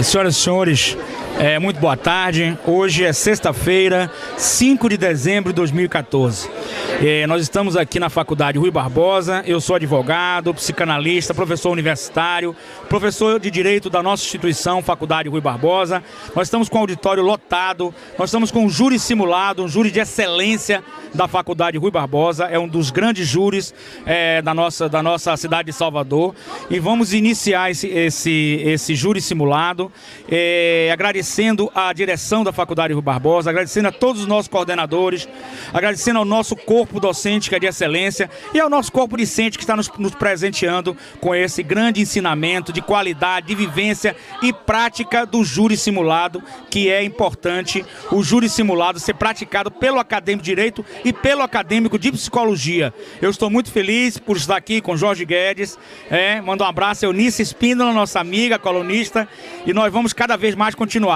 Senhoras e senhores, muito boa tarde. Hoje é sexta-feira, 5 de dezembro de 2014. Nós estamos aqui na Faculdade Rui Barbosa. Eu sou advogado, psicanalista, professor universitário, professor de Direito da nossa instituição, Faculdade Rui Barbosa. Nós estamos com o auditório lotado, nós estamos com um júri simulado, um júri de excelência da Faculdade Rui Barbosa. É um dos grandes júris da nossa cidade de Salvador. E vamos iniciar esse júri simulado, agradecendo a direção da Faculdade Rui Barbosa, agradecendo a todos os nossos coordenadores, agradecendo ao nosso corpo docente, que é de excelência, e ao nosso corpo discente, que está nos presenteando com esse grande ensinamento de qualidade, de vivência e prática do júri simulado, que é importante o júri simulado ser praticado pelo acadêmico de Direito e pelo acadêmico de Psicologia. Eu estou muito feliz por estar aqui com Jorge Guedes, mando um abraço a Eunice Espíndola, nossa amiga, colunista, e nós vamos cada vez mais continuar.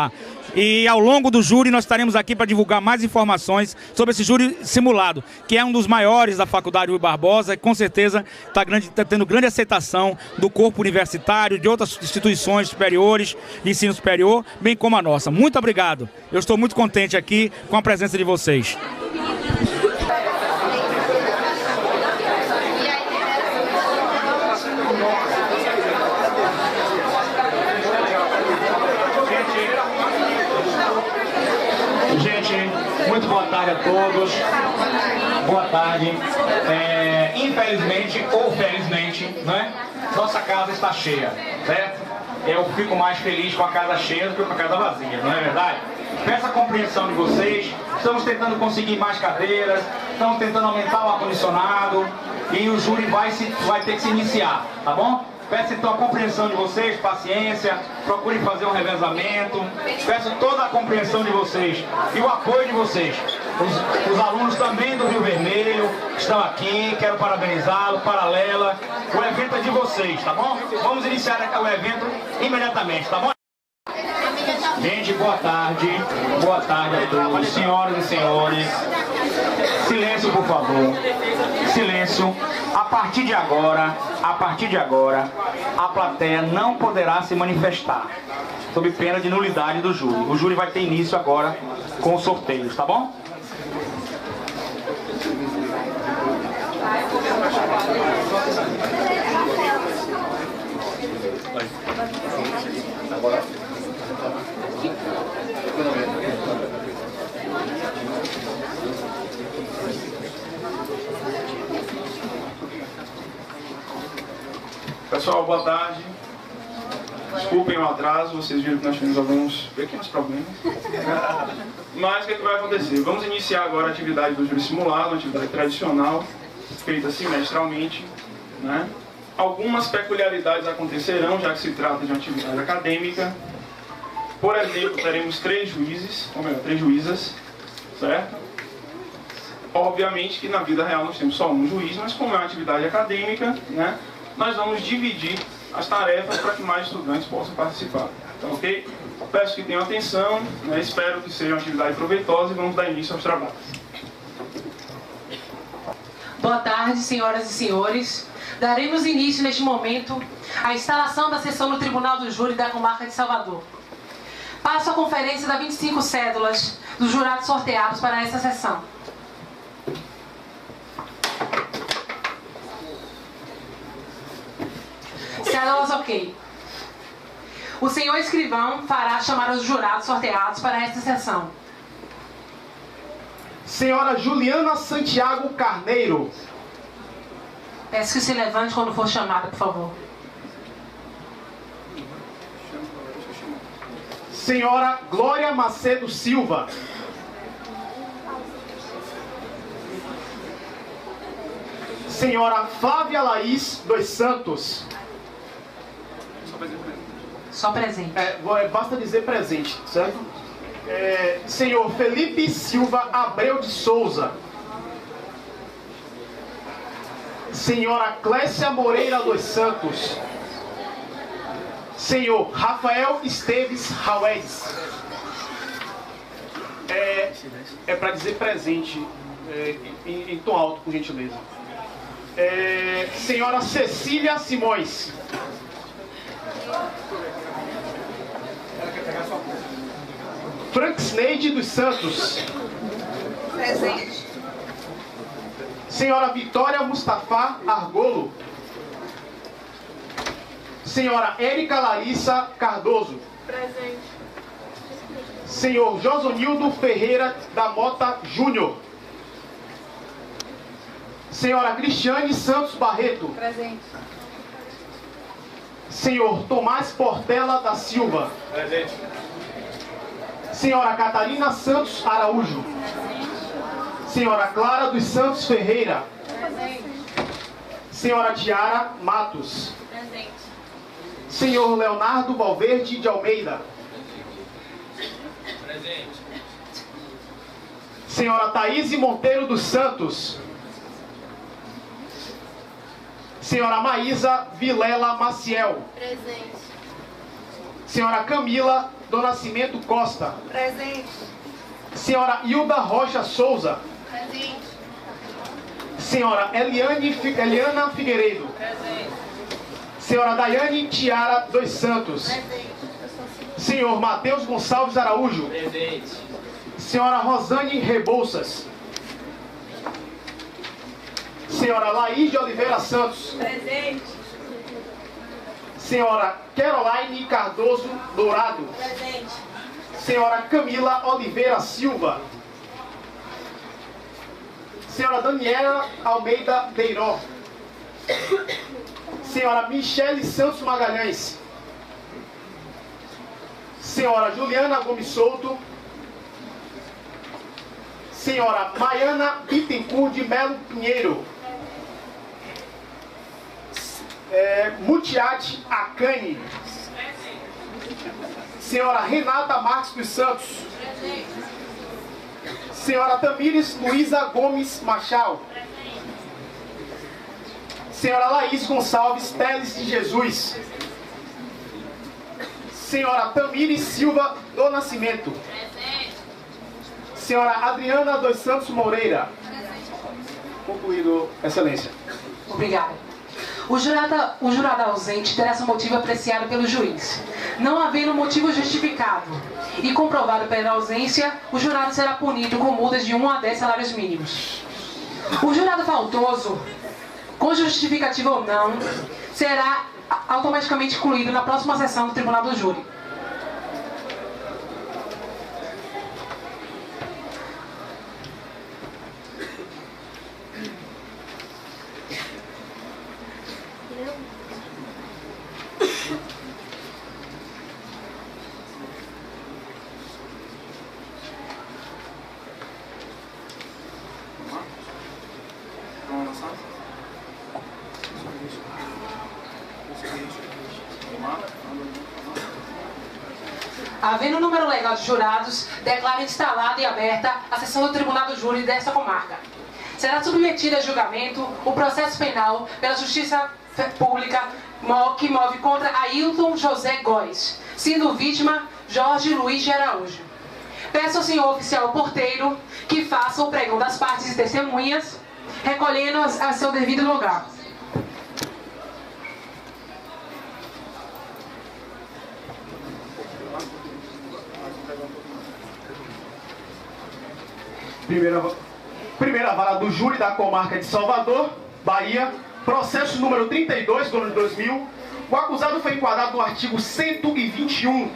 E ao longo do júri nós estaremos aqui para divulgar mais informações sobre esse júri simulado, que é um dos maiores da Faculdade Rui Barbosa e com certeza está tendo grande aceitação do corpo universitário, de outras instituições superiores, de ensino superior, bem como a nossa. Muito obrigado. Eu estou muito contente aqui com a presença de vocês. Muito boa tarde a todos. Boa tarde. Infelizmente ou felizmente, né, nossa casa está cheia, certo? Eu fico mais feliz com a casa cheia do que com a casa vazia, não é verdade? Peço a compreensão de vocês. Estamos tentando conseguir mais cadeiras, estamos tentando aumentar o ar-condicionado e o júri vai ter que se iniciar, tá bom? Peço então a compreensão de vocês, paciência, procurem fazer um revezamento. Peço toda a compreensão de vocês e o apoio de vocês. Os alunos também do Rio Vermelho estão aqui, quero parabenizá-los, Paralela. O evento é de vocês, tá bom? Vamos iniciar o evento imediatamente, tá bom? Gente, boa tarde a todos, senhoras e senhores. Silêncio, por favor. Silêncio. A partir de agora, a plateia não poderá se manifestar, sob pena de nulidade do júri. O júri vai ter início agora com os sorteios, tá bom? Pessoal, boa tarde. Desculpem o atraso, vocês viram que nós tivemos alguns pequenos problemas. Mas o que vai acontecer? Vamos iniciar agora a atividade do júri simulado, uma atividade tradicional, feita semestralmente, né? Algumas peculiaridades acontecerão, já que se trata de uma atividade acadêmica. Por exemplo, teremos 3 juízes, ou melhor, 3 juízas, certo? Obviamente que na vida real nós temos só um juiz, mas como é uma atividade acadêmica, né, nós vamos dividir as tarefas para que mais estudantes possam participar. Então, ok? Peço que tenham atenção, né, espero que seja uma atividade proveitosa e vamos dar início aos trabalhos. Boa tarde, senhoras e senhores. Daremos início neste momento à instalação da sessão no Tribunal do Júri da Comarca de Salvador. Passo a conferência das 25 cédulas dos jurados sorteados para essa sessão. Cédulas ok. O senhor escrivão fará chamar os jurados sorteados para esta sessão. Senhora Juliana Santiago Carneiro. Peço que se levante quando for chamada, por favor. Senhora Glória Macedo Silva. Senhora Flávia Laís dos Santos. Só presente. Basta dizer presente, certo? Senhor Felipe Silva Abreu de Souza. Senhora Clécia Moreira dos Santos. Senhor Rafael Esteves Rauedes. Para dizer presente, em tom alto, por gentileza. Senhora Cecília Simões. Franksneide dos Santos. Presente. Senhora Vitória Mustafa Argolo. Senhora Érica Larissa Cardoso. Presente. Senhor Josonildo Ferreira da Mota Júnior. Senhora Cristiane Santos Barreto. Presente. Senhor Tomás Portela da Silva. Presente. Senhora Catarina Santos Araújo. Senhora Clara dos Santos Ferreira. Presente. Senhora Tiara Matos. Presente. Senhor Leonardo Valverde de Almeida. Presente. Senhora Thaís Monteiro dos Santos. Senhora Maísa Vilela Maciel. Presente. Senhora Camila do Nascimento Costa. Presente. Senhora Hilda Rocha Souza. Presente. Senhora Eliana Figueiredo. Presente. Senhora Daiane Tiara dos Santos. Presente. Senhor Matheus Gonçalves Araújo. Presente. Senhora Rosane Rebouças. Senhora Laís de Oliveira Santos. Presente. Senhora Caroline Cardoso Dourado. Presente. Senhora Camila Oliveira Silva. Senhora Daniela Almeida Deiró. Senhora Michele Santos Magalhães. Senhora Juliana Gomes Souto. Senhora Maiana Bittencourt de Melo Pinheiro. Mutiate Acane. Senhora Renata Marques dos Santos. Senhora Tamires Luísa Gomes Machado. Senhora Laís Gonçalves Teles de Jesus. Senhora Tamires Silva do Nascimento. Senhora Adriana dos Santos Moreira. Concluído, Excelência. Obrigada. O jurado ausente terá seu motivo apreciado pelo juiz. Não havendo motivo justificado e comprovado pela ausência, o jurado será punido com multas de 1 a 10 salários mínimos. O jurado faltoso, com justificativa ou não, será automaticamente incluído na próxima sessão do Tribunal do Júri. Havendo o número legal de jurados, declaro instalada e aberta a sessão do Tribunal do Júri desta comarca. Será submetido a julgamento o processo penal pela Justiça Pública que move contra Ailton José Góes, sendo vítima Jorge Luiz de Araújo. Peço ao senhor oficial porteiro que faça o pregão das partes e testemunhas, recolhendo-as a seu devido lugar. Primeira vara do júri da comarca de Salvador, Bahia, processo número 32, do ano de 2000. O acusado foi enquadrado no artigo 121,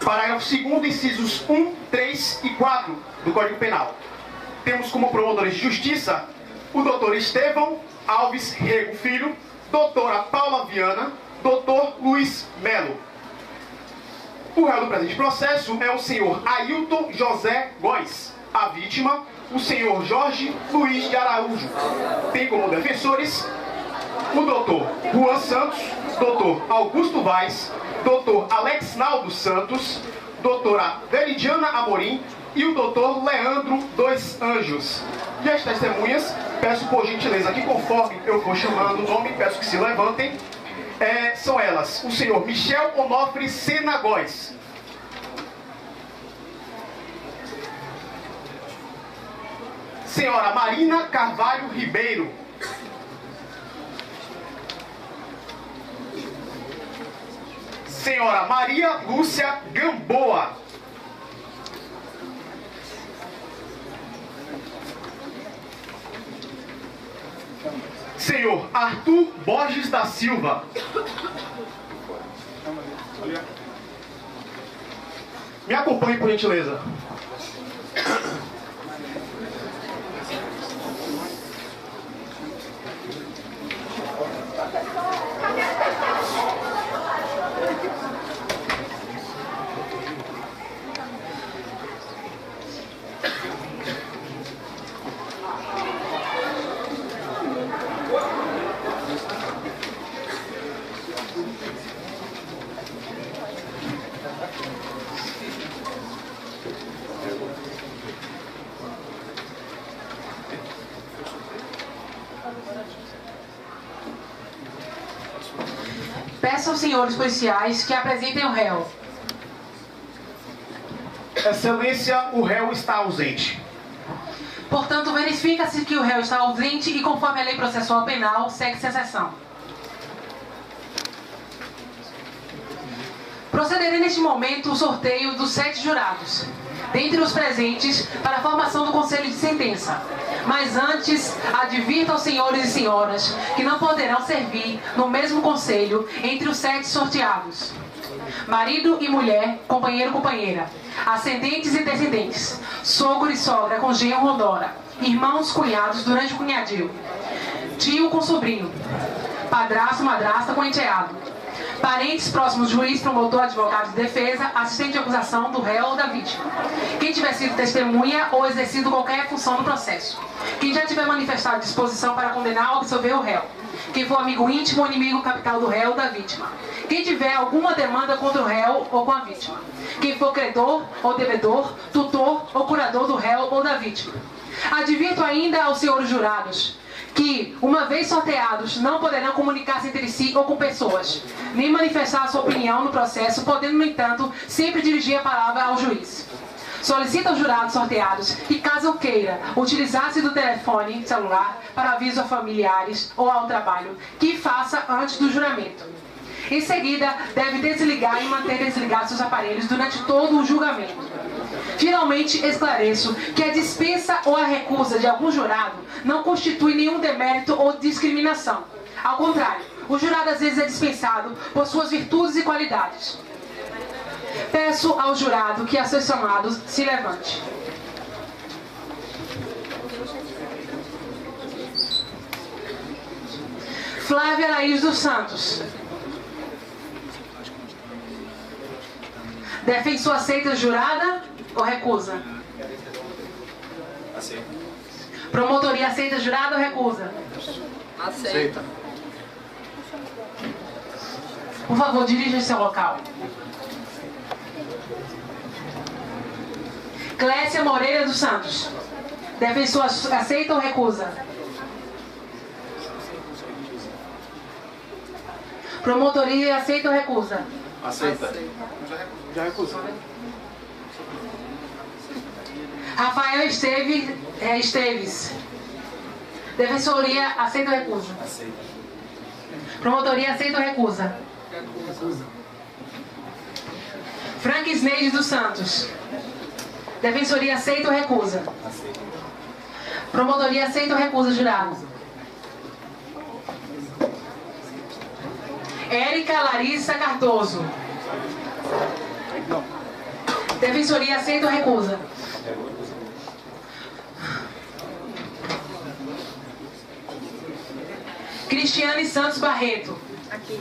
parágrafo 2º, incisos 1, 3 e 4 do Código Penal. Temos como promotores de justiça o doutor Estevão Alves Rego Filho, doutora Paula Viana, doutor Luiz Melo. O réu do presente processo é o senhor Ailton José Góes. A vítima, o senhor Jorge Luiz de Araújo. Tem como defensores o doutor Juan Santos, doutor Augusto Vaz, doutor Alex Naldo Santos, doutora Veridiana Amorim e o doutor Leandro dos Anjos. E as testemunhas, peço por gentileza que conforme eu for chamando o nome, peço que se levantem, são elas, o senhor Michel Onofre Sena Góes, senhora Marina Carvalho Ribeiro, senhora Maria Lúcia Gamboa, Senhor Arthur Borges da Silva. Me acompanhe, por gentileza. Peço aos senhores policiais que apresentem o réu. Excelência, o réu está ausente. Portanto, verifica-se que o réu está ausente e, conforme a lei processual penal, segue-se a sessão. Procederei neste momento o sorteio dos 7 jurados, dentre os presentes, para a formação do conselho de sentença. Mas antes, advirto aos senhores e senhoras que não poderão servir no mesmo conselho entre os 7 sorteados: marido e mulher, companheiro e companheira, ascendentes e descendentes, sogro e sogra com genro ou nora, irmãos, cunhados durante o cunhadio, tio com sobrinho, padrasto, madrasta com enteado, parentes próximos, juiz, promotor, advogado de defesa, assistente de acusação do réu ou da vítima, quem tiver sido testemunha ou exercido qualquer função no processo, quem já tiver manifestado disposição para condenar ou absolver o réu, quem for amigo íntimo ou inimigo capital do réu ou da vítima, quem tiver alguma demanda contra o réu ou com a vítima, quem for credor ou devedor, tutor ou curador do réu ou da vítima. Advirto ainda aos senhores jurados que, uma vez sorteados, não poderão comunicar-se entre si ou com pessoas, nem manifestar a sua opinião no processo, podendo, no entanto, sempre dirigir a palavra ao juiz. Solicito aos jurados sorteados que, caso queira, utilizar-se do telefone celular para aviso a familiares ou ao trabalho, que faça antes do juramento. Em seguida, deve desligar e manter desligados os aparelhos durante todo o julgamento. Finalmente, esclareço que a dispensa ou a recusa de algum jurado não constitui nenhum demérito ou discriminação. Ao contrário, o jurado às vezes é dispensado por suas virtudes e qualidades. Peço ao jurado que, a seus chamados, se levante. Flávia Laís dos Santos. Defensor aceita jurada ou recusa? Aceita. Promotoria aceita jurada ou recusa? Aceita. Por favor, dirija-se ao local. Clécia Moreira dos Santos. Defensor aceita ou recusa? Promotoria aceita ou recusa? Aceita. Já recusou. Rafael Esteves. Defensoria aceita ou recusa? Aceita. Promotoria aceita ou recusa? Recusa. Frank Sneide dos Santos. Defensoria aceita ou recusa? Aceita. Promotoria aceita ou recusa, jurado? Érica Larissa Cardoso. Defensoria aceita ou recusa? Cristiane Santos Barreto. Aqui.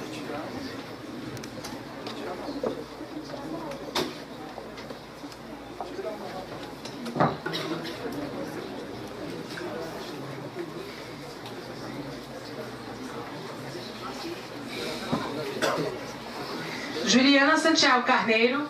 Juliana Santiago Carneiro.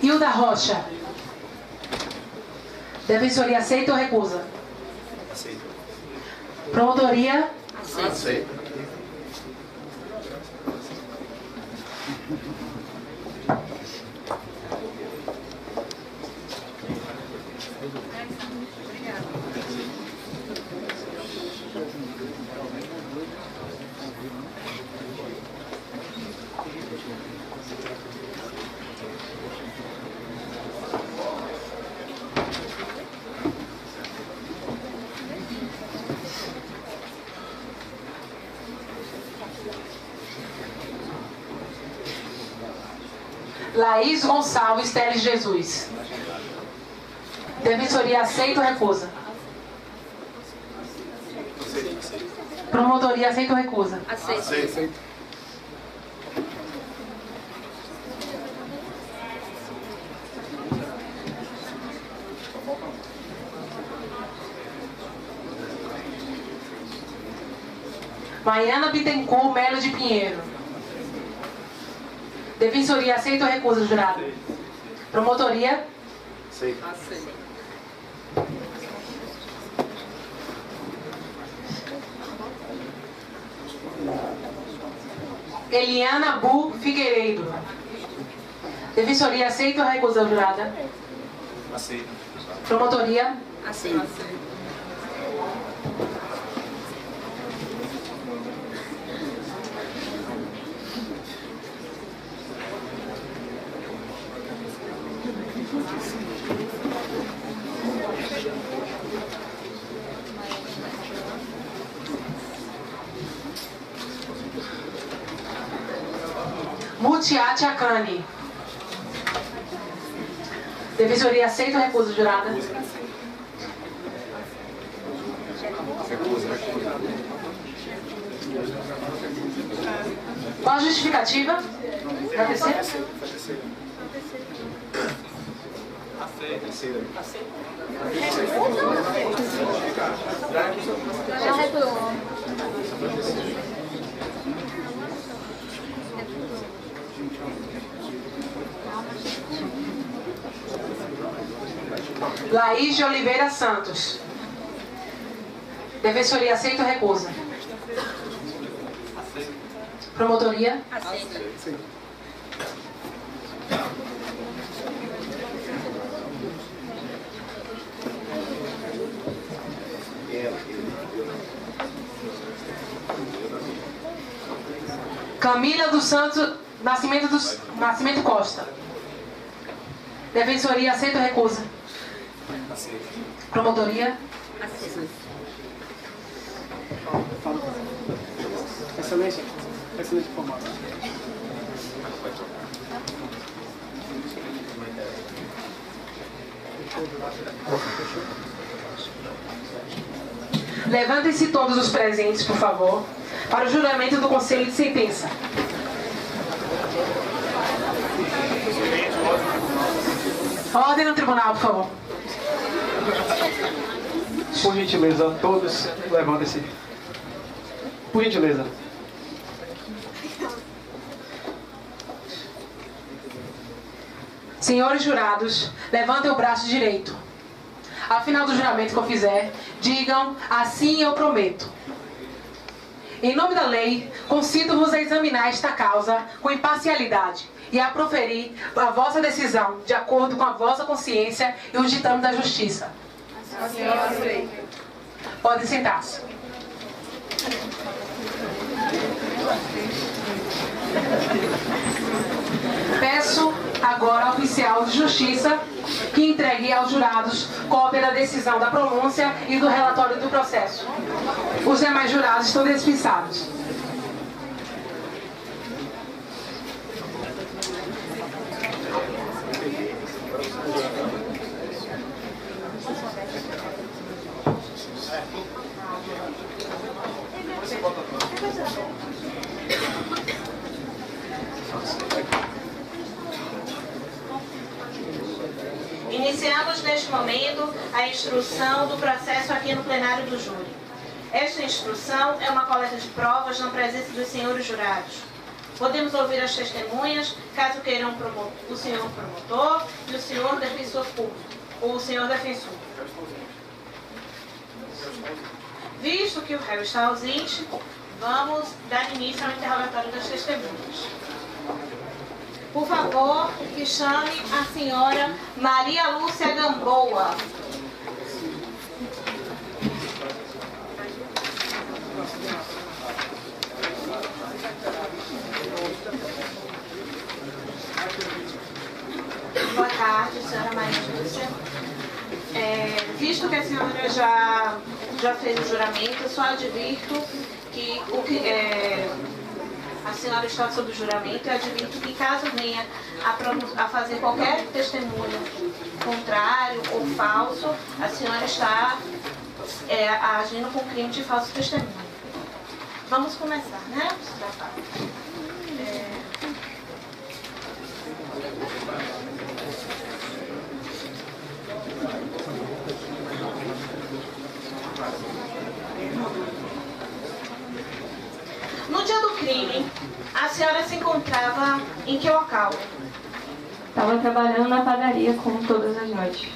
Hilda Rocha. Defensoria aceita ou recusa? Aceita. Promotoria? Aceita. Laís Gonçalves Teles Jesus. Defensoria aceita ou recusa? Promotoria aceita ou recusa? Aceito. Maiana Bittencourt Melo de Pinheiro. Defensoria aceita ou recusa, jurado? Promotoria? Aceito. Eliana Bu Figueiredo. Defensoria aceita ou recusa, jurada? Aceito. Promotoria? Aceito. Mutiati Akani. Defensoria aceita ou recusa, jurada? Qual a justificativa? Vai terceira? Já recuou. Laís de Oliveira Santos. Defensoria aceita ou recusa? Promotoria? Aceito. Camila dos Santos Nascimento Costa. Defensoria aceita ou recusa? Promotoria? Excelente formato. Levantem-se todos os presentes, por favor, para o juramento do Conselho de Sentença. Ordem no tribunal, por favor. Por gentileza, todos levantem-se. Por gentileza. Senhores jurados, levantem o braço direito. Ao final do juramento que eu fizer, digam: assim eu prometo. Em nome da lei, concedo-vos a examinar esta causa com imparcialidade e a proferir a vossa decisão de acordo com a vossa consciência e o ditame da justiça. Podem sentar-se. Peço agora ao oficial de justiça que entregue aos jurados cópia da decisão da pronúncia e do relatório do processo. Os demais jurados estão dispensados. Iniciamos neste momento a instrução do processo aqui no plenário do júri. Esta instrução é uma coleta de provas na presença dos senhores jurados. Podemos ouvir as testemunhas, caso queiram o senhor promotor e o senhor defensor público, ou o senhor defensor. Visto que o réu está ausente, vamos dar início ao interrogatório das testemunhas. Por favor, que chame a senhora Maria Lúcia Gamboa. Boa tarde, senhora Maria Lúcia. Visto que a senhora já fez o juramento, eu só advirto que a senhora está sob juramento e advirto que caso venha a fazer qualquer testemunho contrário ou falso, a senhora está agindo com crime de falso testemunho. Vamos começar, né? No dia do crime, a senhora se encontrava em que local? Estava trabalhando na padaria como todas as noites.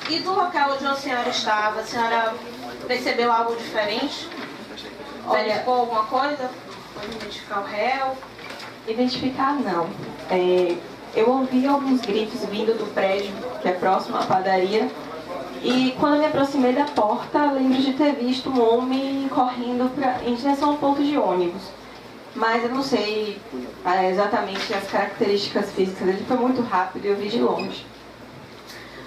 E do local onde a senhora estava, a senhora percebeu algo diferente? Verificou alguma coisa? Pode identificar o réu? Identificar não. Eu ouvi alguns gritos vindo do prédio, que é próximo à padaria, e quando eu me aproximei da porta, lembro de ter visto um homem correndo em direção ao ponto de ônibus. Mas eu não sei exatamente as características físicas dele, foi muito rápido e eu vi de longe.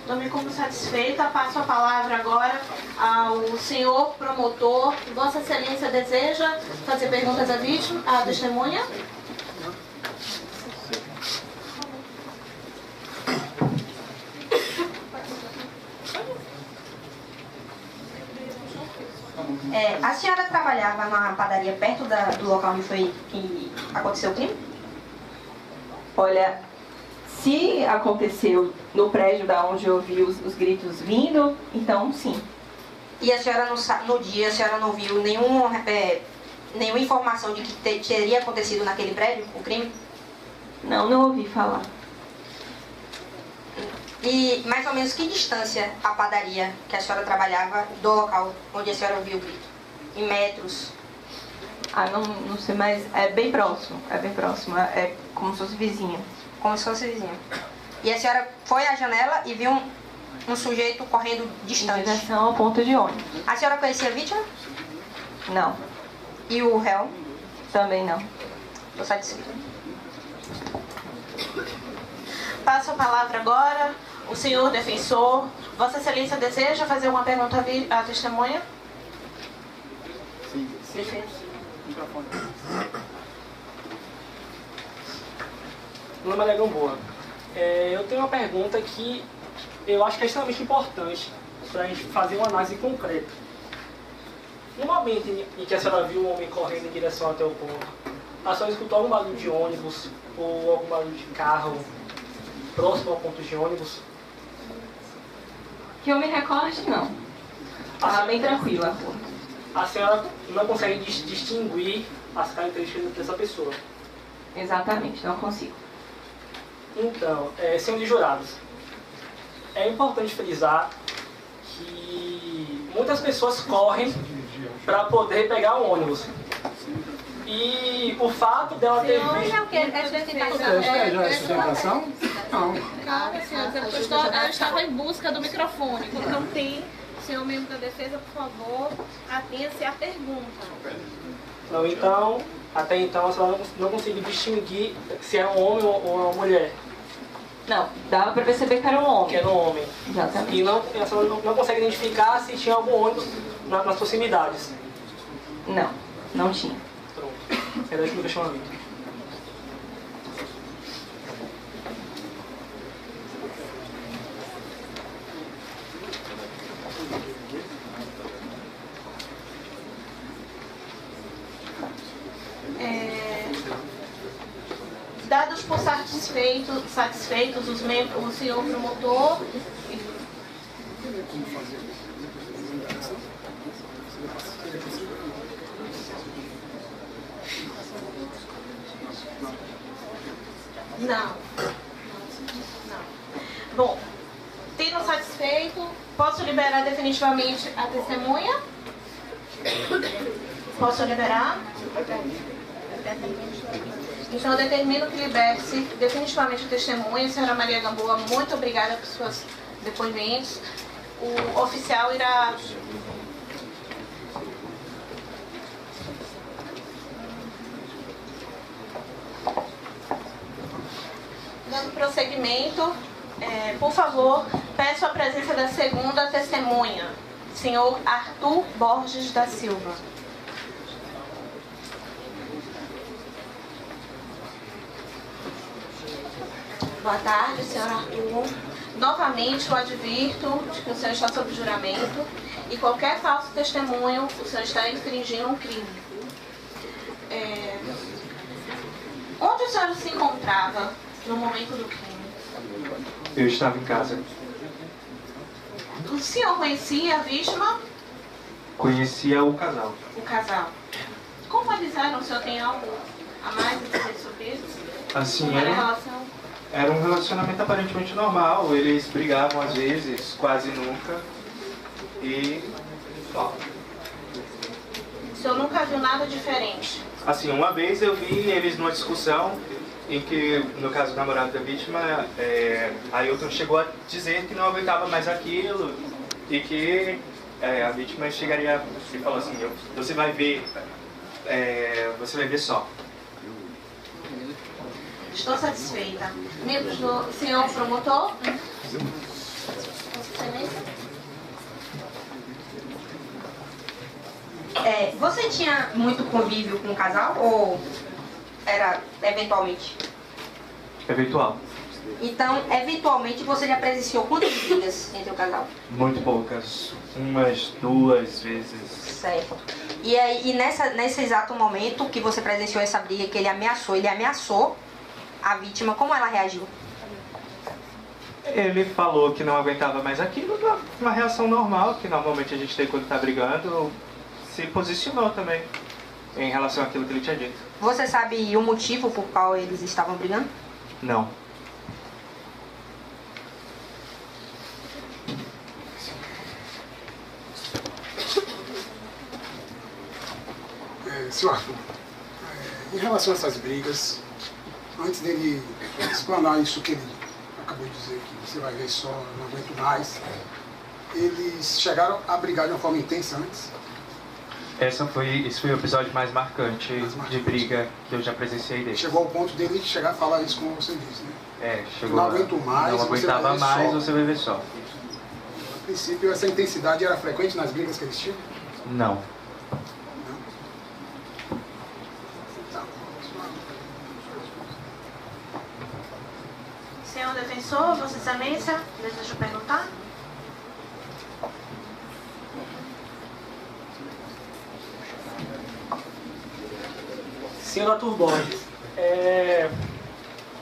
Dou-me como satisfeita, passo a palavra agora ao senhor promotor. Vossa Excelência deseja fazer perguntas à vítima, à testemunha? A senhora trabalhava na padaria perto do local onde foi que aconteceu o crime? Olha, se aconteceu no prédio da onde eu vi os gritos vindo, então sim. E a senhora no dia a senhora não viu nenhuma informação de que teria acontecido naquele prédio o crime? Não ouvi falar. E mais ou menos que distância a padaria que a senhora trabalhava do local onde a senhora ouviu o grito? Em metros? Não sei, mas é bem próximo. É como se fosse vizinho. Como se fosse vizinho. E a senhora foi à janela e viu um sujeito correndo distante? Em direção ao ponto de ônibus. A senhora conhecia a vítima? Não. E o réu? Também não. Estou satisfeita. Passo a palavra agora ao senhor defensor. Vossa Excelência deseja fazer uma pergunta à testemunha? Sim. Perfeito. Microfone. Meu nome é Gamboa. Eu tenho uma pergunta que eu acho que é extremamente importante para a gente fazer uma análise concreta. No momento em que a senhora viu um homem correndo em direção até o ponto, a senhora escutou algum barulho de ônibus ou algum barulho de carro próximo ao ponto de ônibus? Que eu me recorde, não. Estava bem tranquila a rua. A senhora não consegue distinguir as características dessa pessoa? Exatamente, não consigo. Então, senhores jurados, é importante frisar que muitas pessoas correm para poder pegar o ônibus. E o fato dela ter visto... Já é sustentação? Não. Calma, senhora, eu estava em busca do microfone. Então tem, senhor membro da defesa, por favor, atenha-se à pergunta. Não, então, até então a senhora não conseguiu distinguir se é um homem ou uma mulher. Não, dava para perceber que era um homem. Que era um homem. Exatamente. E a senhora não consegue identificar se tinha algum ônibus nas proximidades. Não tinha. Pronto. Era o último questionamento. Dados por satisfeitos os membros, o senhor promotor. Não. Bom, tendo satisfeito, posso liberar definitivamente a testemunha? Posso liberar? Então, eu determino que libere-se definitivamente a testemunha. Senhora Maria Gamboa, muito obrigada por seus depoimentos. O oficial irá... Dando prosseguimento, por favor, Peço a presença da segunda testemunha, senhor Arthur Borges da Silva. Boa tarde, senhor Arthur. Novamente, o advirto de que o senhor está sob juramento e qualquer falso testemunho, o senhor está infringindo um crime. Onde o senhor se encontrava no momento do crime? Eu estava em casa. O senhor conhecia a vítima? Conhecia o casal. O casal. Como eles eram? O senhor tem algo a mais a dizer sobre isso? Assim, Como era a relação? Era um relacionamento aparentemente normal. Eles brigavam às vezes, quase nunca. E só. O senhor nunca viu nada diferente? Assim, uma vez eu vi eles numa discussão em que, no caso do namorado da vítima, Ailton chegou a dizer que não aguentava mais aquilo e que a vítima chegaria e falou assim, você vai ver só. Estou satisfeita. Membros do senhor promotor? Você tinha muito convívio com o casal ou era eventualmente? Eventual. Então, eventualmente, você já presenciou quantas brigas entre o casal? Muito poucas. Umas 2 vezes. Certo. E aí, nesse exato momento que você presenciou essa briga, que ele ameaçou a vítima, como ela reagiu? Ele falou que não aguentava mais aquilo, uma reação normal que normalmente a gente tem quando está brigando. Se posicionou também em relação àquilo que ele tinha dito. Você sabe o motivo por qual eles estavam brigando? Não. Senhor Arthur, em relação a essas brigas, antes dele explanar isso que ele acabou de dizer, que você vai ver só, não aguento mais, eles chegaram a brigar de uma forma intensa antes? Esse foi o episódio mais marcante de briga que eu já presenciei dele. Chegou ao ponto dele chegar a falar isso, como você disse, né? Chegou. Não aguento mais, não aguentava mais, você vai ver só. A princípio, essa intensidade era frequente nas brigas que eles tinham? Não. Senhor defensor, Vossa Excelência, desejo perguntar? Senhor Arthur Borges,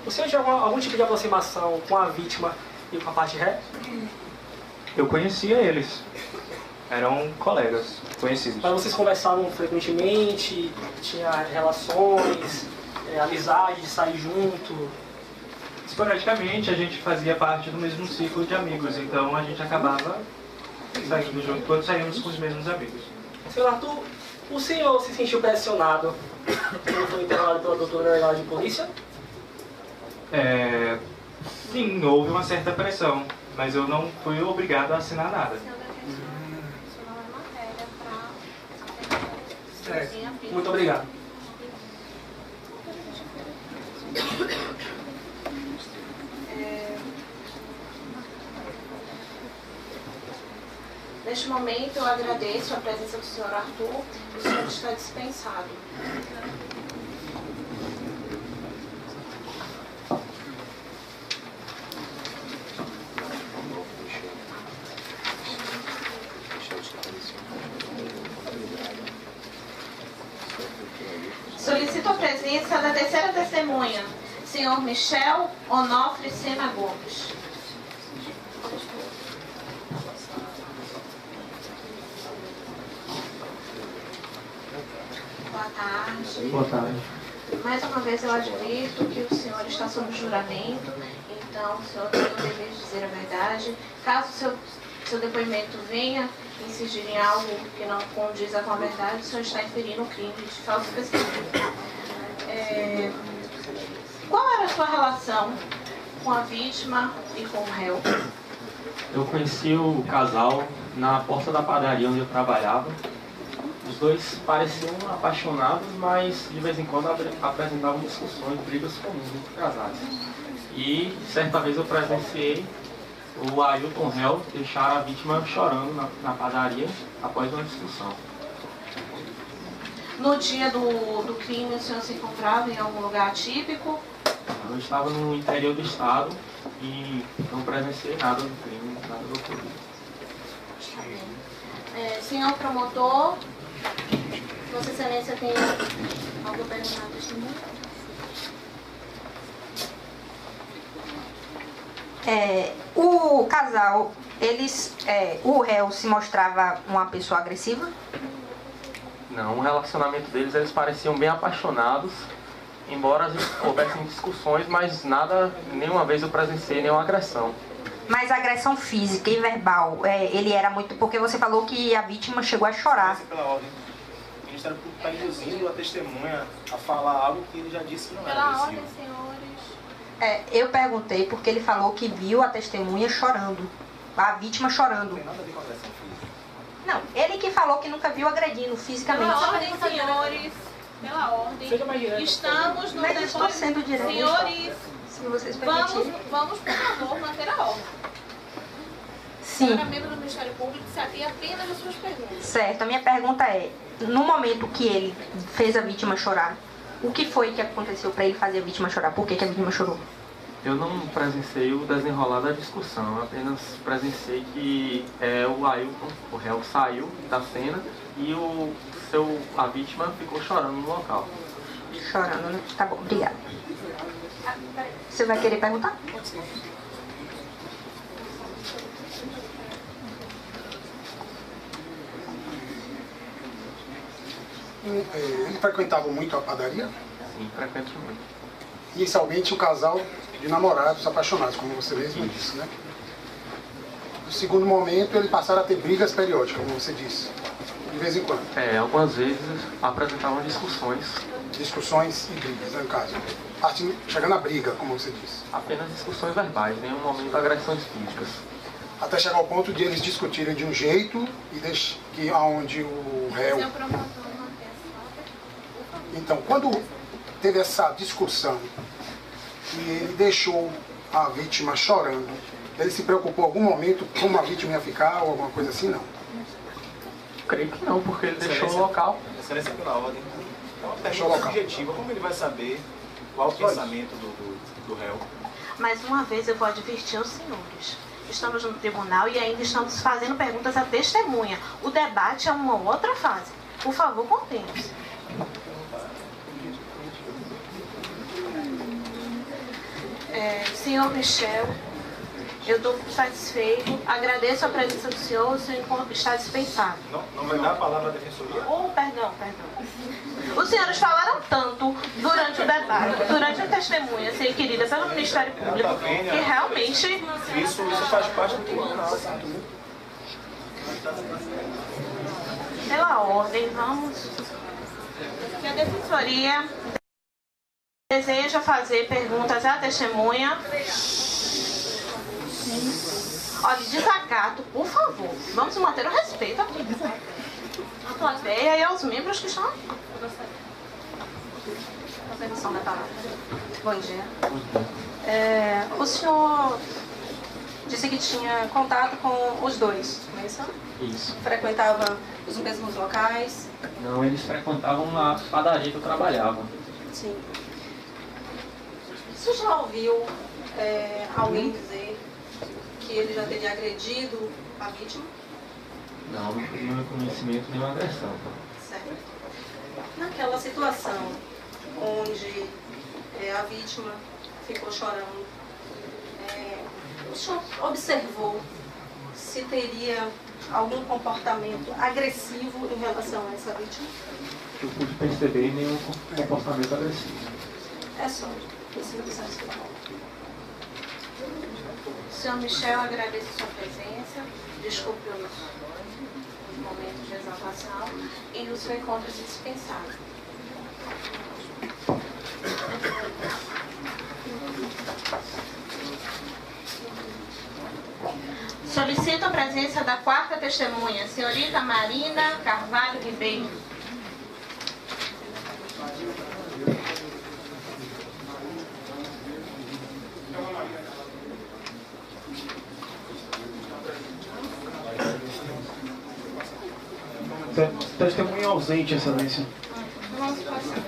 o senhor tinha algum tipo de aproximação com a vítima e com a parte ré? Eu conhecia eles. Eram colegas, conhecidos. Mas vocês conversavam frequentemente, tinha relações, amizade, de sair junto? Esporadicamente a gente fazia parte do mesmo ciclo de amigos, então a gente acabava saindo junto quando saímos com os mesmos amigos. Senhor Arthur, o senhor se sentiu pressionado quando foi interrogado pela doutora Legal de Polícia? Sim, houve uma certa pressão, mas eu não fui obrigado a assinar nada. Muito obrigado. Neste momento, eu agradeço a presença do senhor Arthur. O senhor está dispensado. Solicito a presença da terceira testemunha, senhor Michel Onofre Sena Gomes. Boa tarde. Boa tarde. Mais uma vez eu advirto que o senhor está sob juramento, então o senhor tem o dever de dizer a verdade. Caso seu depoimento venha incidir em algo que não condiz com a verdade, o senhor está inferindo o crime de falso testemunho. Qual era a sua relação com a vítima e com o réu? Eu conheci o casal na porta da padaria onde eu trabalhava. Os dois pareciam apaixonados, mas de vez em quando apresentavam discussões, brigas comuns entre casais. E certa vez eu presenciei o Ailton réu deixaram a vítima chorando na padaria após uma discussão. No dia do crime, o senhor se encontrava em algum lugar atípico? Eu estava no interior do estado e não presenciei nada do crime, nada do ocorrido. Senhor promotor, Vossa Excelência tem algo a perguntar ao testemunho? O casal, o réu se mostrava uma pessoa agressiva? Não, o relacionamento deles, eles pareciam bem apaixonados, embora houvessem discussões, mas nada, nenhuma vez eu presenciei nenhuma agressão. Mas agressão física e verbal, ele era muito... Porque você falou que a vítima chegou a chorar. Pela ordem. O Ministério Público está induzindo a testemunha a falar algo que ele já disse que não era Pela agressivo. ordem, senhores. Eu perguntei porque ele falou que viu a testemunha chorando. A vítima chorando. Não tem nada a ver com agressão física. Não, ele que falou que nunca viu agredindo fisicamente. Pela ordem, senhores. Pela ordem. Seja mais direto. Estamos no Mas eu estou sendo direto. Senhores, Se vocês permitirem. vamos, por favor, manter a ordem. Sim. Senhora, membro do Ministério Público, se atém apenas às suas perguntas. Certo, a minha pergunta é, no momento que ele fez a vítima chorar, o que foi que aconteceu para ele fazer a vítima chorar? Por que a vítima chorou? Eu não presenciei o desenrolar da discussão, eu apenas presenciei que o Ailton, o réu, saiu da cena e a vítima ficou chorando no local. Chorando, né? Tá bom, obrigada. Você vai querer perguntar? Ele frequentava muito a padaria? Sim, frequento muito. Inicialmente, o casal de namorados apaixonados, como você mesmo disse, né? No segundo momento, eles passaram a ter brigas periódicas, como você disse, de vez em quando. Algumas vezes apresentavam discussões. Discussões e brigas, né, no caso. Chegando à briga, como você disse. Apenas discussões verbais, nenhum momento agressões físicas. Até chegar ao ponto de eles discutirem de um jeito e onde o réu... Então, quando teve essa discussão e ele deixou a vítima chorando, ele se preocupou em algum momento como a vítima ia ficar ou alguma coisa assim? Não. Creio que não, porque ele deixou o local. Excelência pela ordem. É uma Deixou o pergunta local. subjetiva. Como ele vai saber qual o pensamento do réu? Mais uma vez eu vou advertir aos senhores. Estamos no tribunal e ainda estamos fazendo perguntas à testemunha. O debate é uma outra fase. Por favor, contenham-se. Senhor Michel, eu estou satisfeito. Agradeço a presença do senhor. O senhor está dispensado. Não vai dar a palavra à defensoria? Perdão. Os senhores falaram tanto durante o debate, durante a testemunha ser inquirida pelo Ministério Público, que realmente... Isso faz parte do tribunal. Pela ordem, vamos... Que a defensoria deseja fazer perguntas à testemunha. Olha, desacato, por favor. Vamos manter o respeito aqui. A plateia e aos membros que estão aqui. A permissão da palavra. Bom dia. O senhor disse que tinha contato com os dois, não é isso? Isso. Frequentava os mesmos locais? Não, eles frequentavam a padaria que eu trabalhava. Sim. Você já ouviu alguém dizer que ele já teria agredido a vítima? Não, não tive meu conhecimento nenhuma agressão. Certo. Naquela situação onde a vítima ficou chorando, o senhor observou se teria algum comportamento agressivo em relação a essa vítima? Eu pude perceber nenhum comportamento agressivo. É só. Precisa de satisfação. Senhor Michel, agradeço a sua presença. Desculpe os momentos de exaltação. E o seu encontra-se dispensado. Solicito a presença da quarta testemunha, senhorita Marina Carvalho Ribeiro. Testemunha ausente, Excelência. Vamos passar.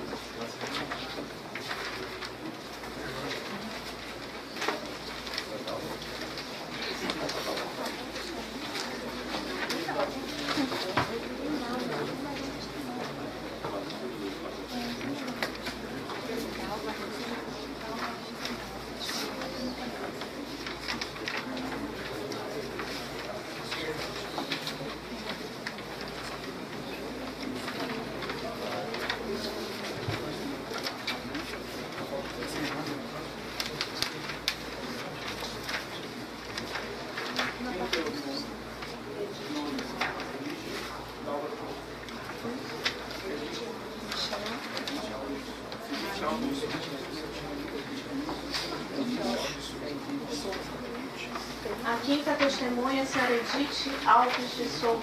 A quinta testemunha, a senhora Edith Alves de Souza.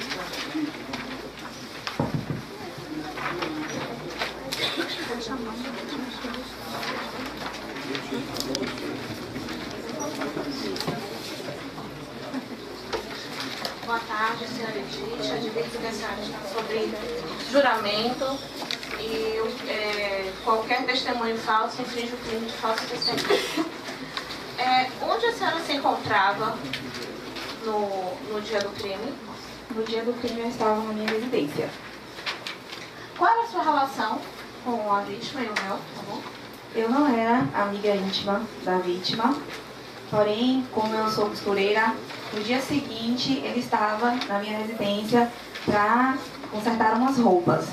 Boa tarde, senhora Edith. Advirto que a senhora está sobre juramento e qualquer testemunho falso infringe o crime de falso testemunho. Onde a senhora se encontrava no dia do crime? No dia do crime eu estava na minha residência. Qual era a sua relação com a vítima e o réu, por favor? Eu não era amiga íntima da vítima, porém, como eu sou costureira, no dia seguinte ele estava na minha residência para consertar umas roupas.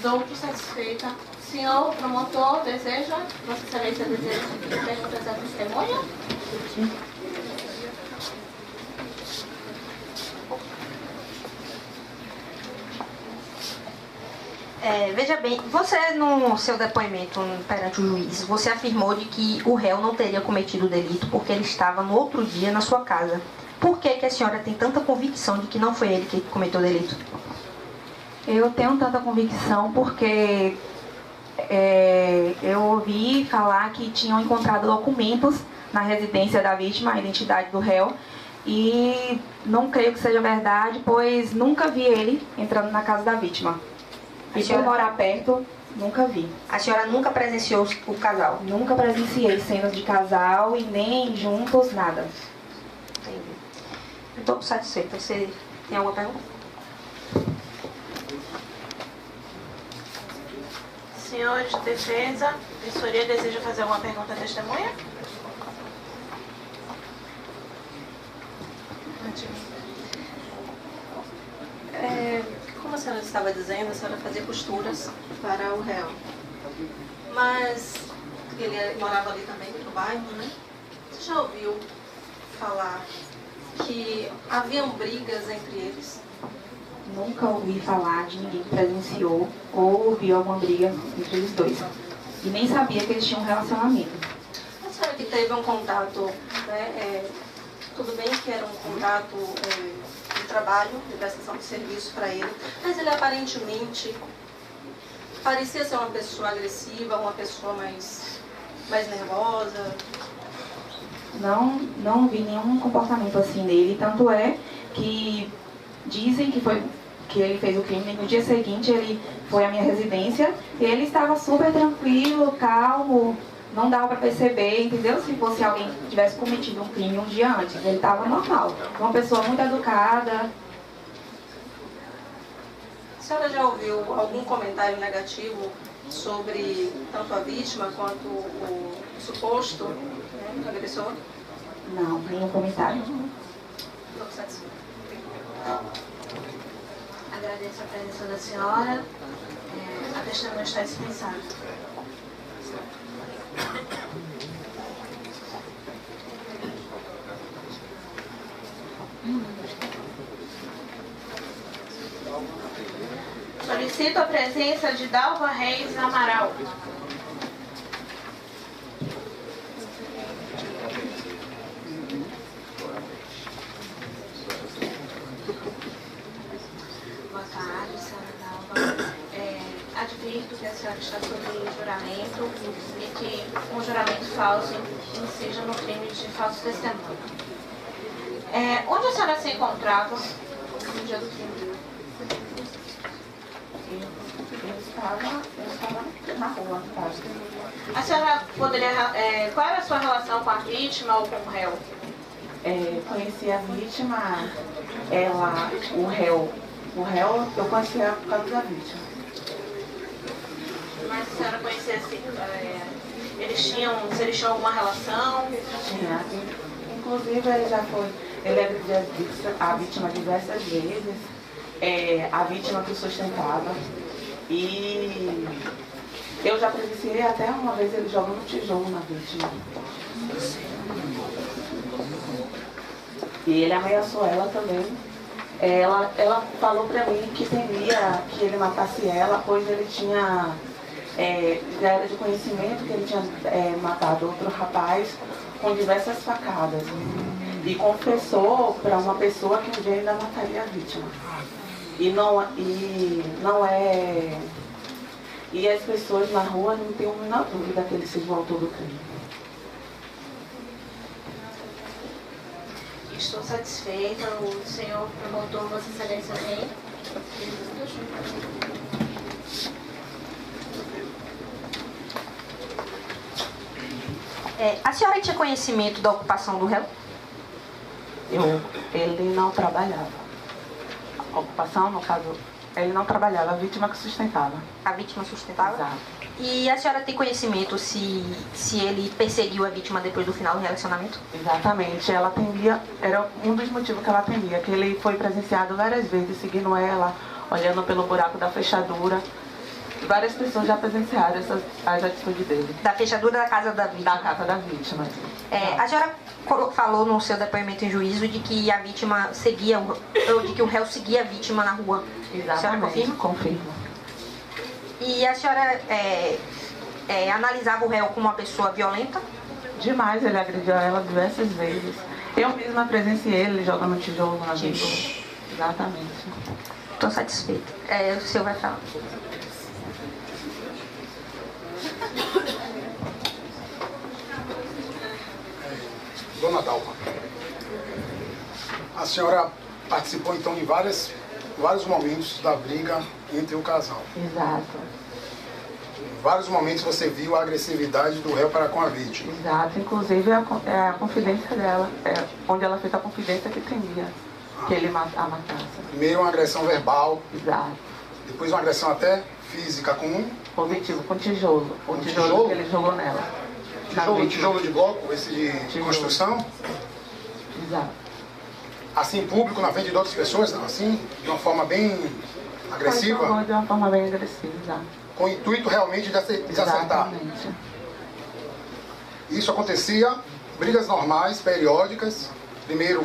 Dou por satisfeita. Senhor promotor, deseja? Vossa Excelência deseja perguntas à testemunha? Sim. Veja bem, você no seu depoimento perante o juiz, você afirmou de que o réu não teria cometido o delito porque ele estava no outro dia na sua casa. Por que a senhora tem tanta convicção de que não foi ele que cometeu o delito? Eu tenho tanta convicção porque eu ouvi falar que tinham encontrado documentos na residência da vítima, a identidade do réu, e não creio que seja verdade, pois nunca vi ele entrando na casa da vítima. E por morar perto, nunca vi. A senhora nunca presenciou o casal? Nunca presenciei cenas de casal e nem juntos, nada. Entendi. Estou satisfeita. Você tem alguma pergunta? Senhor de defesa, a defensoria deseja fazer alguma pergunta à testemunha? Como a senhora estava dizendo, a senhora fazia costuras para o réu. Mas ele morava ali também no bairro, né? Você já ouviu falar que haviam brigas entre eles? Nunca ouvi falar de ninguém que presenciou ou ouviu alguma briga entre eles dois. E nem sabia que eles tinham um relacionamento. A senhora que teve um contato, né, tudo bem que era um contato de trabalho, de prestação de serviço para ele, mas ele aparentemente parecia ser uma pessoa agressiva, uma pessoa mais nervosa. Não vi nenhum comportamento assim nele, tanto é que dizem que ele fez o crime, no dia seguinte ele foi à minha residência e ele estava super tranquilo, calmo, não dava para perceber, entendeu? Se fosse alguém que tivesse cometido um crime um dia antes, ele estava normal, uma pessoa muito educada. A senhora já ouviu algum comentário negativo sobre tanto a vítima quanto o suposto, né, agressor? Não, nenhum comentário. Estou satisfeita. Agradeço a presença da senhora. A testemunha está dispensada. Solicito a presença de Dalva Reis Amaral. Boa tarde, senhora Dalva. Advirto que a senhora está sob juramento e que um juramento falso seja no crime de falso testemunho. Onde a senhora se encontrava no dia do crime? Eu estava na rua. A senhora poderia... qual era a sua relação com a vítima ou com o réu? Conheci a vítima, o réu eu conhecia por causa da vítima. Mas a senhora conhecia assim, se eles tinham alguma relação? Tinha. Inclusive ele agrediu a vítima diversas vezes, a vítima que sustentava. E eu já presenciei até uma vez ele jogando tijolo na vítima. E ele ameaçou ela também. Ela falou pra mim que temia que ele matasse ela, pois ele tinha, já era de conhecimento que ele tinha matado outro rapaz com diversas facadas. E confessou para uma pessoa que um dia ainda mataria a vítima. E as pessoas na rua não têm a menor dúvida que ele seja o autor do crime. Estou satisfeita, o senhor promotor, Vossa Excelência vem. A senhora tinha conhecimento da ocupação do réu? Ele não trabalhava. A ocupação, no caso, ele não trabalhava, a vítima que sustentava. A vítima sustentava? Exato. E a senhora tem conhecimento se ele perseguiu a vítima depois do final do relacionamento? Exatamente, ela atendia, era um dos motivos que ela atendia, que ele foi presenciado várias vezes, seguindo ela, olhando pelo buraco da fechadura. Várias pessoas já presenciaram as atitudes dele. Da fechadura da casa da vítima? Da casa da vítima. A senhora falou no seu depoimento em juízo de que a vítima seguia, ou de que o réu seguia a vítima na rua. Exatamente. A senhora confirma? Confirmo. E a senhora analisava o réu como uma pessoa violenta? Demais, ele agrediu ela diversas vezes. Eu mesma presenciei ele jogando tijolo na vítima. Exatamente. Estou satisfeita. O senhor vai falar. Dona Dalma, a senhora participou então em vários momentos da briga entre o casal. Exato. Em vários momentos você viu a agressividade do réu para com a vítima. Exato, inclusive a confidência dela, onde ela fez a confidência que temia que ele a matasse. Primeiro uma agressão verbal. Exato. Depois uma agressão até física com positivo, com tijolo. O tijolo que ele jogou nela. Tijolo de bloco, esse de construção? Exato. Assim, público, na frente de outras pessoas, não? Assim, de uma forma bem agressiva? De uma forma bem agressiva, exato. Com o intuito realmente de acertar. Exatamente. Isso acontecia, brigas normais, periódicas, primeiro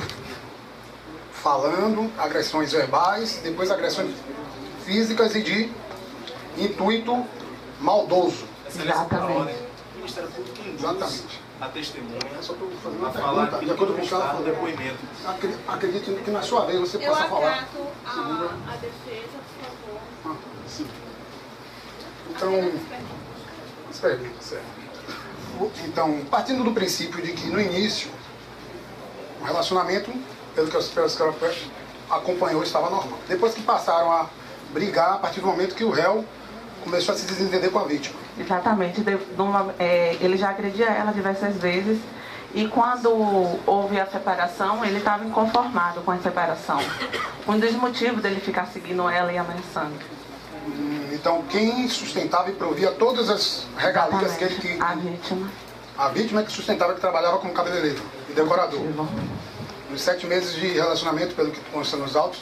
falando, agressões verbais, depois agressões físicas e de intuito maldoso. Exatamente. O Ministério Público induz Exatamente. a testemunha Só estou fazendo uma a falar pergunta, aquilo de acordo que com o não que ela está no falou. depoimento. Acredito que na sua vez você possa falar. Eu acato a defesa, por favor. Sim. Então, espere, certo. Então, partindo do princípio de que no início o relacionamento, pelo que eu acompanhou, estava normal. Depois que passaram a brigar, a partir do momento que o réu começou a se desentender com a vítima. Exatamente. Ele já agredia ela diversas vezes e quando houve a separação, ele estava inconformado com a separação. Um dos motivos dele ficar seguindo ela e ameaçando. Então, quem sustentava e provia todas as regalias que ele tinha? A vítima. A vítima que sustentava, que trabalhava como cabeleireiro e decorador. Nos 7 meses de relacionamento, pelo que consta nos autos,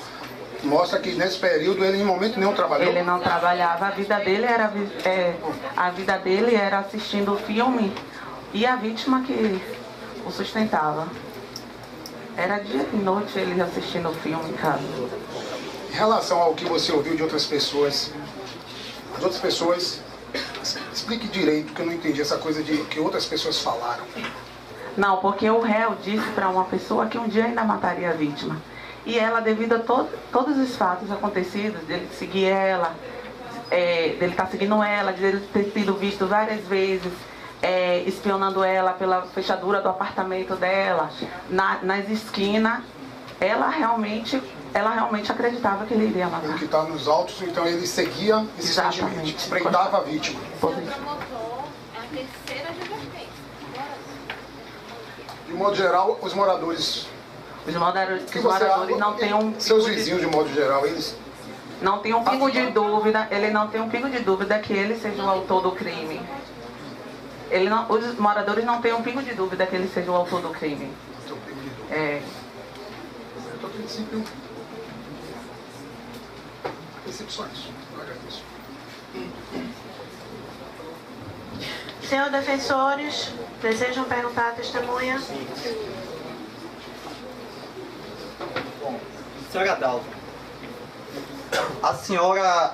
mostra que nesse período ele em momento nenhum trabalhou. Ele não trabalhava, a vida dele era assistindo o filme e a vítima que o sustentava. Era dia e noite ele assistindo o filme em casa. Em relação ao que você ouviu de outras pessoas, as outras pessoas, explique direito, que eu não entendi essa coisa de que outras pessoas falaram. Não, porque o réu disse para uma pessoa que um dia ainda mataria a vítima. E ela, devido a todos os fatos acontecidos, dele seguir ela, dele estar seguindo ela, de ele ter sido visto várias vezes, espionando ela pela fechadura do apartamento dela, nas esquinas, ela realmente acreditava que ele iria matar. Pelo que está nos autos, então ele seguia esse sentimento, espreitava a vítima. O promotor é a terceira advertência. De modo geral, os moradores... Os moradores não têm um... Seus vizinhos, de modo geral, eles... Não tem um pingo de dúvida, ele não tem um pingo de dúvida que ele seja o autor do crime. Os moradores não têm um pingo de dúvida que ele seja o autor do crime. É. Percepções. Agradeço. Senhor defensores, desejam perguntar à testemunha? Sim. Bom, senhora Dalva, a senhora,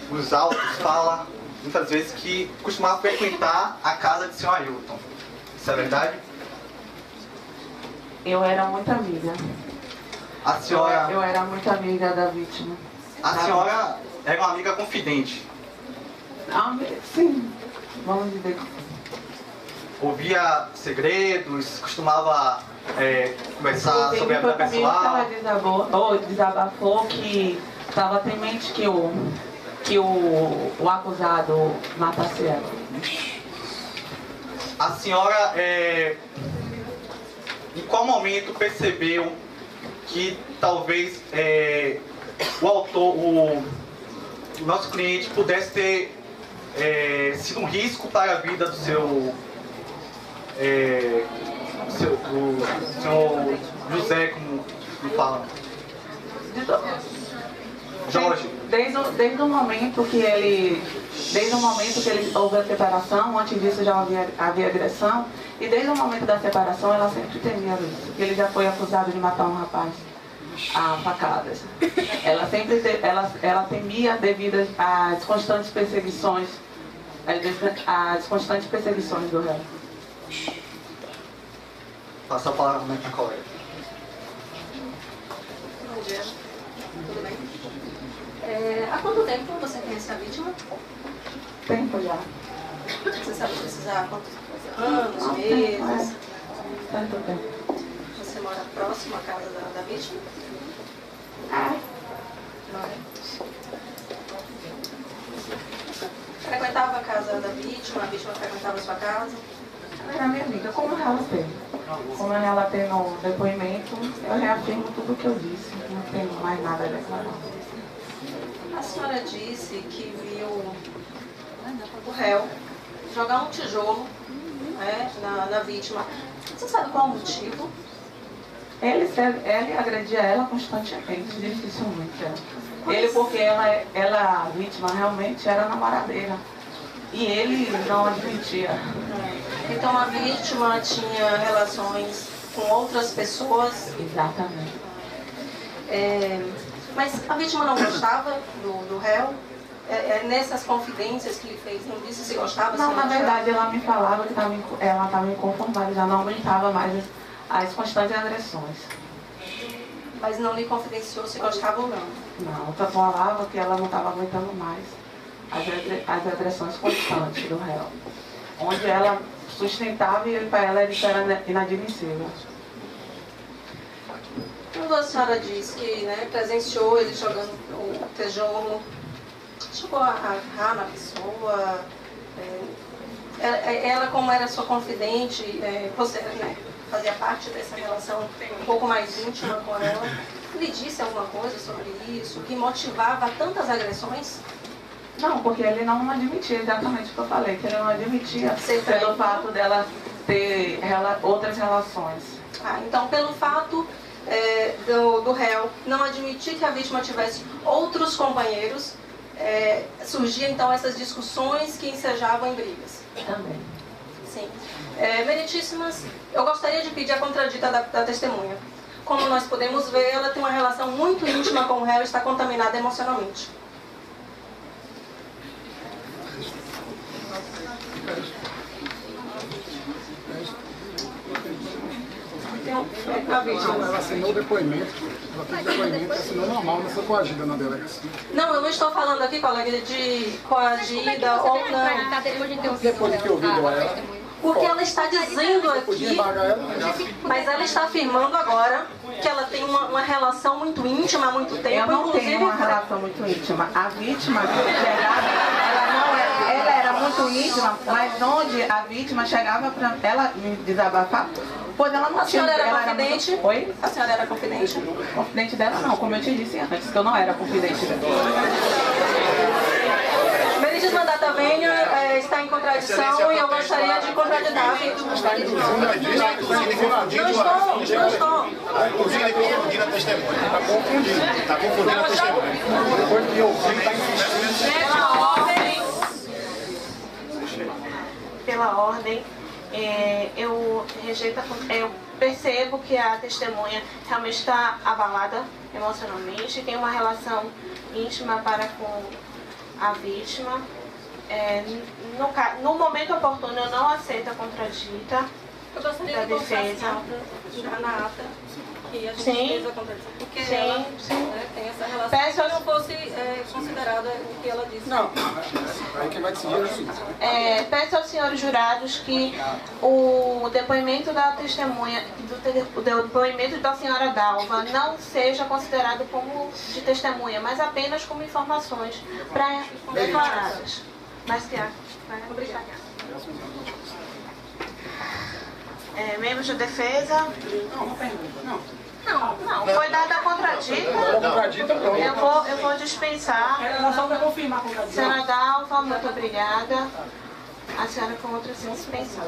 nos autos, fala muitas vezes que costumava frequentar a casa de senhor Ailton. Isso é verdade? Eu era muito amiga. A senhora... Eu era muito amiga da vítima. A senhora era uma amiga confidente? Sim, vamos dizer. Ouvia segredos, costumava conversar sobre a vida pessoal? Ela desabafou que estava temente que o acusado matasse ela. A senhora, em qual momento percebeu que talvez o autor, o nosso cliente, pudesse ter sido um risco para a vida do senhor José, como fala? Jorge. Desde o momento que ele houve a separação, antes disso já havia agressão, e desde o momento da separação ela sempre temia isso, que ele já foi acusado de matar um rapaz a facadas. Ela sempre ela temia devido às constantes perseguições, do réu. Passa a palavra para minha colega. Bom dia, tudo bem? Há quanto tempo você conhece a vítima? Tempo já. Você sabe precisar quantos anos, meses? Tanto tempo. Você mora próximo à casa da vítima? Não é? Frequentava a casa da vítima, a vítima frequentava a sua casa? Ela era minha amiga, como eu relatei. Como eu relatei no depoimento, eu reafirmo tudo o que eu disse. Não tenho mais nada a declarar. A senhora disse que viu o réu jogar um tijolo na vítima. Você sabe qual o motivo? Ele agredia ela constantemente, dificilmente. Ele porque a vítima realmente era namoradeira. E ele não admitia. Então a vítima tinha relações com outras pessoas? Exatamente. Mas a vítima não gostava do réu? Nessas confidências que ele fez, não disse se gostava? Não, na verdade ela me falava que ela estava inconformada, já não aguentava mais as constantes agressões. Mas não lhe confidenciou se gostava ou não? Não, só falava que ela não estava aguentando mais as agressões constantes do réu. Onde ela sustentava e para ela isso era inadmissível. Quando a senhora diz que presenciou ele jogando o tijolo, chegou a agarrar na pessoa, ela como era sua confidente, você fazia parte dessa relação um pouco mais íntima com ela, lhe disse alguma coisa sobre isso, que motivava tantas agressões? Não, porque ele não admitia exatamente o que eu falei, que ele não admitia pelo fato dela ter outras relações. Então pelo fato do réu não admitir que a vítima tivesse outros companheiros, surgiam então essas discussões que ensejavam em brigas. Também. Sim. Meritíssimas, eu gostaria de pedir a contradita da testemunha. Como nós podemos ver, ela tem uma relação muito íntima com o réu e está contaminada emocionalmente. Ela assinou o depoimento, ela fez o depoimento e assinou normal, não foi coagida na delegacia. Não, eu não estou falando aqui, colega, de coagida ou não. Depois de ter ouvido ela, Porque ela está dizendo aqui, mas ela está afirmando agora que ela tem uma relação muito íntima há muito tempo. Eu não inclusive, tenho uma relação muito íntima. A vítima chegava, ela era muito íntima, mas onde a vítima chegava para ela me desabafar, pois ela não tinha... A senhora era ela confidente? Muito... Oi? A senhora era confidente? Confidente dela não, como eu te disse antes, que eu não era confidente dela. Benedito Mandata Vênia está em contradição e eu gostaria de contraditar. Não estou. Inclusive, ele está confundindo a testemunha. Está confundindo a testemunha. Pela ordem, eu percebo que a testemunha realmente está abalada emocionalmente, tem uma relação íntima para com a vítima. No momento oportuno, eu não aceito a contradita da defesa. Já na ata, que a gente Sim. fez a contradição. Porque Sim, ela sim. tem essa relação. Peço Se não fosse considerada o que ela disse. Não, aí quem vai decidir é o juiz. Peço aos senhores jurados que o depoimento da testemunha, o depoimento da senhora Dalva não seja considerado como de testemunha, mas apenas como informações pré-declaradas. Mas que há. Obrigada. Membros da defesa. Não, foi dada a contradita. Eu vou dispensar. Era só para confirmar a contradição. Senhora Dalva, muito obrigada. A senhora com outra se dispensar.